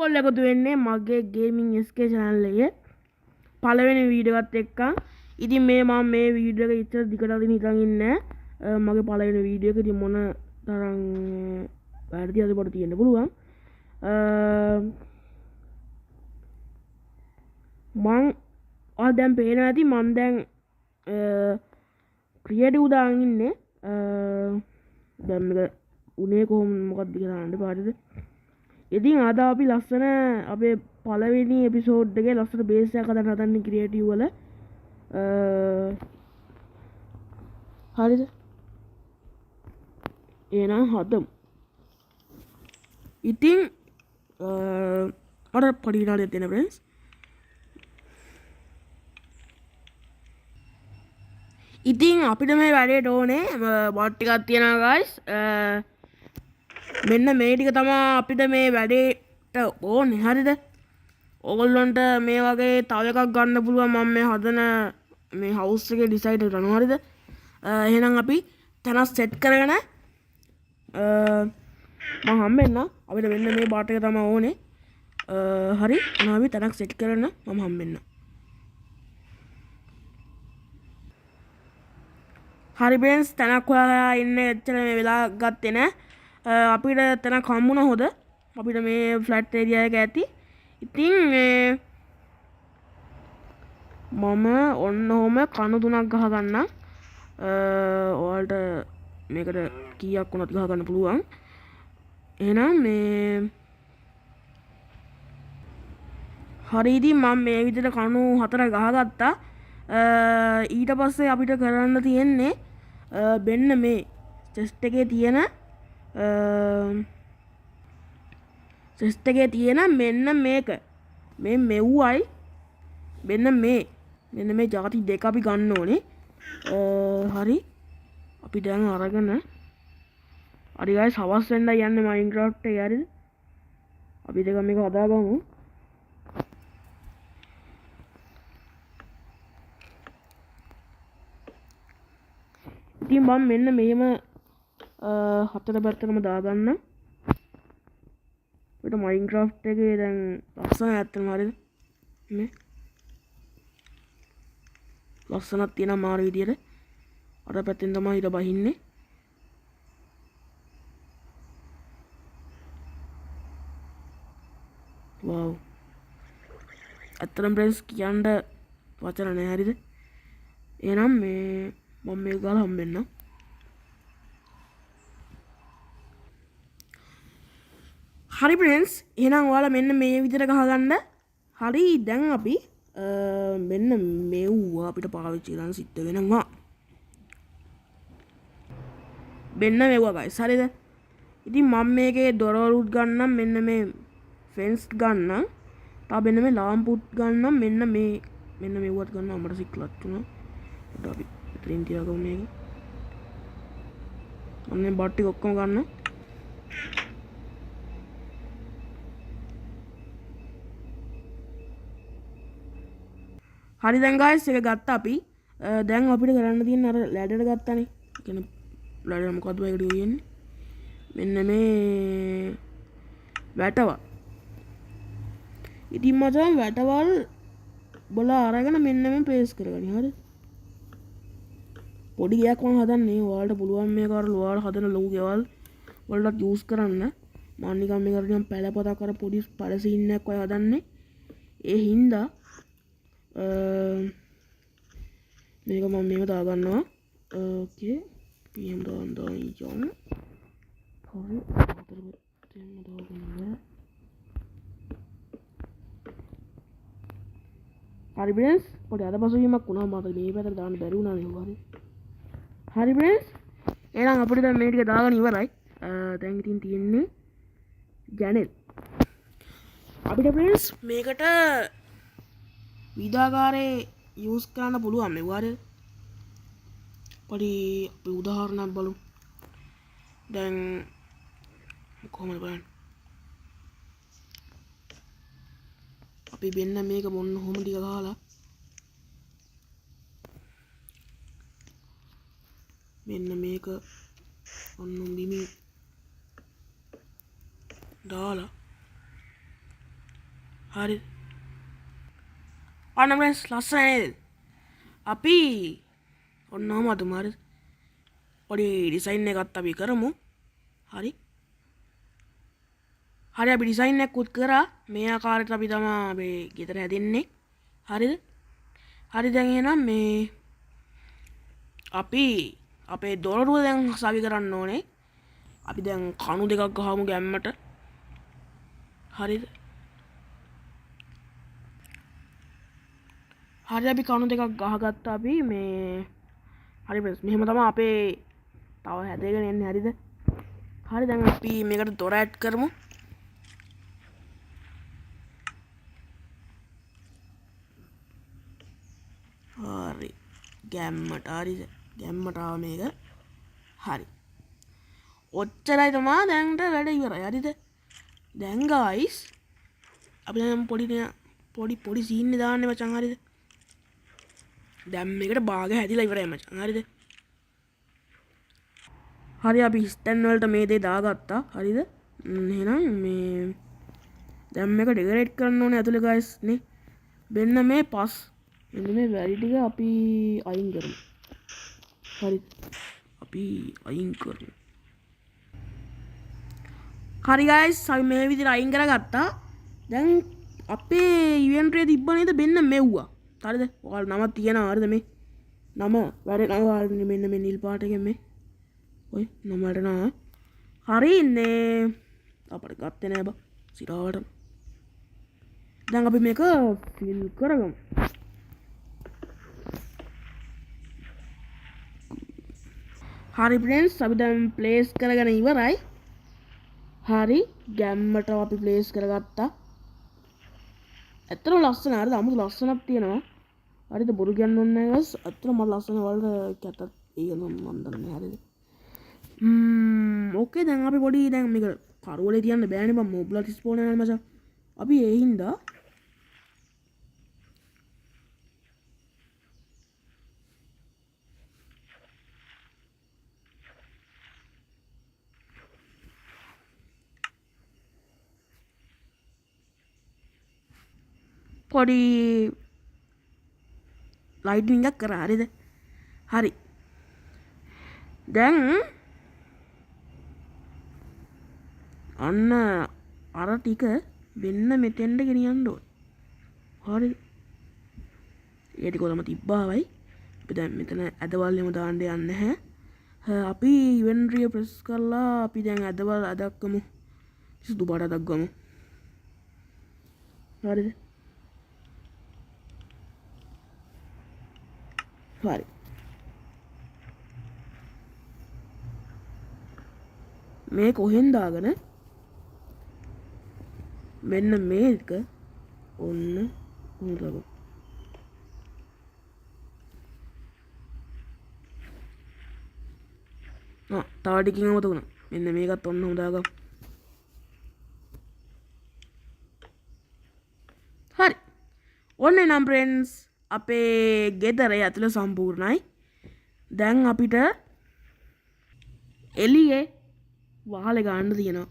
ඔයගොල්ලෝ එකතු වෙන්නේ මගේ ගේමින් SK channel එකේ පළවෙනි වීඩියෝ එකත් එක්ක. ඉතින් මම මේ වීඩියෝ එක ඉතර දිගට අදින්න හිතන් ඉන්නේ මගේ පළවෙනි වීඩියෝ එක. ඉතින් මොන තරම් වැඩි අදපොට තියෙන්න පුළුවන්. මං දැන් පේනවා ඇති මම දැන් ක්‍රියේටිව් දාගෙන ඉන්නේ. දැන් මේක උනේ කොහොම මොකක්ද කියලා අහන්න පාරද. ඉතින් අද අපි ලස්සන අපේ පළවෙනි එපිසෝඩ් එකේ ලස්සන බේස් එකක් හදන්න ක්‍රියේටිව් වල. හරිද? එහෙනම් හදමු. ඉතින් අර පොඩි විනාඩියක් දෙන්න friends. ඉතින් අපිට මේ වැඩේට ඕනේ බොට් ටිකක් තියෙනවා guys. මෙන්න මේ ටික තමයි අපිට මේ වැඩේට ඕනේ. හරිද? ඕගොල්ලන්ට මේ වගේ තව එකක් ගන්න පුළුවන් මම මේ හදන මේ හවුස් එකේ ඩිසයින් කරනවා. හරිද? එහෙනම් අපි තැනක් සෙට් කරගෙන මම හම්බෙන්න. අපිට මෙන්න මේ බාට් එක තමයි ඕනේ. හරි. එහෙනම් අපි තැනක් සෙට් කරගෙන මම හම්බෙන්න. හරි friends, තැනක් හොයාගෙන ඉන්නේ එච්චර මේ වෙලා ගත්තේ නෑ. අපිට තැනක් හම්බුණා හොද. අපිට මේ ෆ්ලැට් ඒරියා එක ඇති. ඉතින් මම ඔන්න ඔහම කණු 3ක් ගහ ගන්නම්. ඔයාලට මේකට කීයක් වුණත් ගහ ගන්න පුළුවන්. එහෙනම් මේ හරි. ඉතින් මම මේ විදිහට කණු 4 ගහගත්තා. ඊට පස්සේ අපිට කරන්න තියෙන්නේ මෙන්න මේ චෙස්ට් එකේ තියෙන මෙන්න මේක මේ මෙව්වයි මෙන්න මේ ಜಾති දෙක අපි ගන්න ඕනේ. හරි. අපි දැන් අරගෙන හරි guys, හවස් වෙන්නයි යන්නේ Minecraft එකේ. හරිද? අපි දෙක මේක හදාගමු. ඉතින් මම මෙන්න මෙහෙම හතර පැත්තටම දාගන්න. අපිට Minecraft එකේ දැන් ලස්සන ඇත්තම. හරිද? මේ ලස්සනක් තියෙනවා මාර විදියට. අර පැත්තෙන් තමයි ඊට බහින්නේ. වව්. ඇත්තටම friends කියන්න වචන නැහැ. හරිද? එහෙනම් මේ මම මේක ගාලා හම්බෙන්න. හරි friends, එහෙනම් ඔයාලා මෙන්න මේ විදිහට ගහගන්න. හරි. දැන් අපි මෙන්න මෙව්වා අපිට පාවිච්චි කරන්න සිද්ධ වෙනවා. මෙන්න මෙව්වා guys. හරිද? ඉතින් මම මේකේ දොරවලුත් ගන්නම්, මෙන්න මේ ෆෙන්ස් ගන්නම්, තව මෙන්න මේ ලාම්පුත් ගන්නම්, මෙන්න මෙව්වත් ගන්නම්. අපිට සික්ලත් තුන. අපි ඉතින් තියාගමු මේක. අනේ බට් ටික ඔක්කොම ගන්න. හරි. දැන් guys එක ගත්තා අපි. දැන් අපිට කරන්න තියෙන අර ලැඩර් ගත්තානේ. කියන්නේ ලැඩර් මොකද්ද මේකට කියන්නේ? මෙන්න මේ වැටවල්. ඉතින් මචං වැටවල් බලා අරගෙන මෙන්න මේ ප්ලේස් කරගනි. හරි? පොඩි ගයක් මම හදන්නේ. ඔයාලට පුළුවන් මේක අර ඔයාලා හදන ලොකු ගෙවල් වලට යූස් කරන්න. මම නිකන් මේකට නිකන් පැලපතක් අර පොඩි පළ සීන් එකක් වගේ හදන්නේ. ඒ හින්දා මේක මම මේක දාගන්නවා. ඕකේ. PM දාන්න යන්න. හරි. අතරම දාගන්න. හරි friends, පොඩි අදපසුවීමක් වුණා. මට මේ පැත්තට දාන්න බැරි වුණා නේ. හරි. හරි friends, එහෙනම් අපිට දැන් මේ ටික දාගන්න ඉවරයි. දැන් ඉතින් තියෙන්නේ ජනෙල්. අපිට friends මේකට විවිධාකාරයේ යූස් කරන්න පුළුවන් මේ වගේ. පොඩි අපි උදාහරණයක් බලමු. දැන් කොහොමද බලන්න. අපි වෙන්න මේක මොන්න හොම ටික ගහලා මෙන්න මේක ඔන්න බිමි දාලා හරි අන්න friends ලස්සන නේද අපි ඔන්නම අතුම හරි පොඩි ඩිසයින් එකක් අපි කරමු හරි හරි අපි ඩිසයින් එකකුත් කරා මේ ආකාරයට අපි තමයි අපේ ගෙදර හැදෙන්නේ හරිද හරි දැන් එහෙනම් මේ අපි අපේ දොරටුව දැන් සවි කරන්න ඕනේ අපි දැන් කණු දෙකක් ගහමු ගැම්මට හරිද හරි අපි කණු දෙකක් ගහගත්තා අපි මේ හරි මෙහෙම තමයි අපේ තව හැදගෙන එන්නේ හරිද හරි දැන් අපි මේකට දොර ඇඩ් කරමු හරි ගැම්මට හරිද ගැම්මට ආව මේක හරි ඔච්චරයි තමා දැන්ට වැඩ ඉවරයි හරිද දැන් ගයිස් අපි දැන් පොඩි සීන් එක දාන්න මචං හරිද දැන් මේකට භාග හැදිලා ඉවරයි මචං හරිද හරි අපි ස්ටැන්ඩ් වලට මේ දේ දාගත්තා හරිද එහෙනම් මේ දැන් මේක ඩෙකරේට් කරන්න ඕනේ ඇතුලේ ගයිස් නේ මෙන්න මේ පස් මෙන්න මේ වැලි ටික අපි අයින් කරමු හරි අපි අයින් කරමු හරි ගයිස් අපි මේ විදිහට අයින් කරගත්තා දැන් අපේ ඉවෙන්ට් එකේ තිබ්බ නේද මෙන්න මෙව්වා හරිද ඔයාලා නමක් තියනවා හරිද මේ නම වැඩ ඔයාලා මෙන්න මේ නිල් පාට එකෙන් මේ ඔය නම වැඩනවා හරි ඉන්නේ අපිට ගත්තේ නෑ බා සිරාවට දැන් අපි මේක ෆිල් කරගමු හරි फ्रेंड्स අපි දැන් ප්ලේස් කරගෙන ඉවරයි හරි ගැම්මට අපි ප්ලේස් කරගත්තා ඇත්තටම ලස්සන හරිද අමුතු ලස්සනක් තියෙනවා හරිද බොරු කියන්න ඕනේ නැහැ ගස් ඇත්තටම මට ලස්සන වලට කැතත් ඒක මම දන්නේ හරිද ඕකේ දැන් අපි පොඩි දැන් මේක කරවලේ තියන්න බෑනේ බං මොබ්ලා රිස්පෝන් යනවා මචං අපි ඒ හින්දා පොඩි ලයිටින් එකක් කරා හරිද හරි දැන් අන්න අර ටික වෙන්න මෙතෙන්ට ගෙනියන්න ඕන හරිද ඒ ටික ඔතම තිබ්බාවයි අපි දැන් මෙතන ඇදවල් එහෙම දාන්න යන්නේ නැහැ අපි ඉවෙන්ට්රිය ප්‍රෙස් කරලා අපි දැන් ඇදවල් අදක් ගමු සුදු පාට අදක් ගමු හරිද හරි මේ කොහෙන් දාගෙන මෙන්න මේක ඔන්න උඩගමු තව ටිකකින් අමතක වුණා මෙන්න මේකත් ඔන්න හොදාගමු හරි ඔන්න නම් फ्रेंड्स අපේ ගෙදර ඇතුළ සම්පූර්ණයි දැන් අපිට එළියේ වහලේ ගන්න තියෙනවා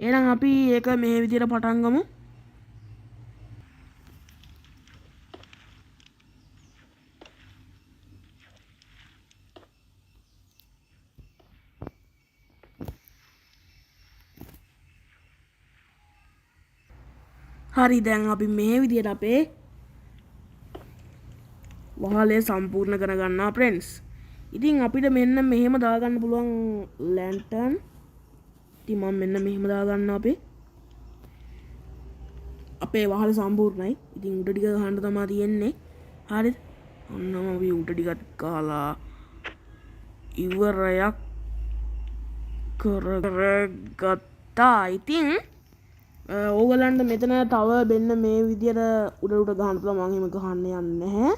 එහෙනම් අපි ඒක මේ විදිහට පටන් ගමු හරි දැන් අපි මේ විදිහට අපේ වහලේ සම්පූර්ණ කරගන්නවා फ्रेंड्स ඉතින් අපිට මෙන්න මෙහෙම දාගන්න පුළුවන් ලැන්ටර්න් ඉතින් මම මෙන්න මෙහෙම දාගන්නවා අපේ වහල සම්පූර්ණයි ඉතින් උඩ ටික ගහන්න තමයි තියෙන්නේ හරිද ඔන්නම අපි උඩ ටිකත් කාලා ඉවරයක් කරගත්තා ඉතින් ඕගලන්ට මෙතන තව මෙන්න මේ විදියට උඩ ගහන්න පුළුවන් මම එහෙම ගහන්න යන්නේ නැහැ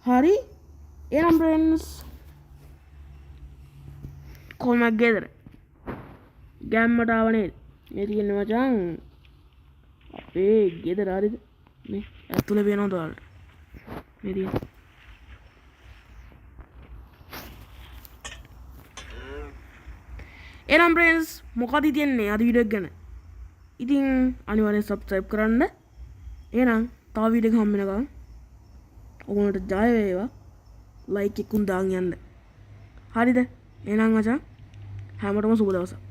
හරි එහෙනම් फ्रेंड्स කොහොමද ගෙදර ගැම්මට ආව නේද මේ තියෙන්නේ මචං අපේ ගෙදර හරිද මේ ඇතුළේ වෙනවද ඔයාලට මේ තියෙන්නේ එහෙනම් फ्रेंड्स මොකද තියන්නේ අද වීඩියෝ එක ගැන ඉතින් අනිවාර්යෙන් subscribe කරන්න එහෙනම් තව වීඩියෝ එකක් හම්බ වෙනකම් ඔයගොල්ලන්ට ජය වේවා. ලයික් එකකුන් දාන් යන්න. හරිද? එහෙනම් මචං හැමෝටම සුබ දවසක්.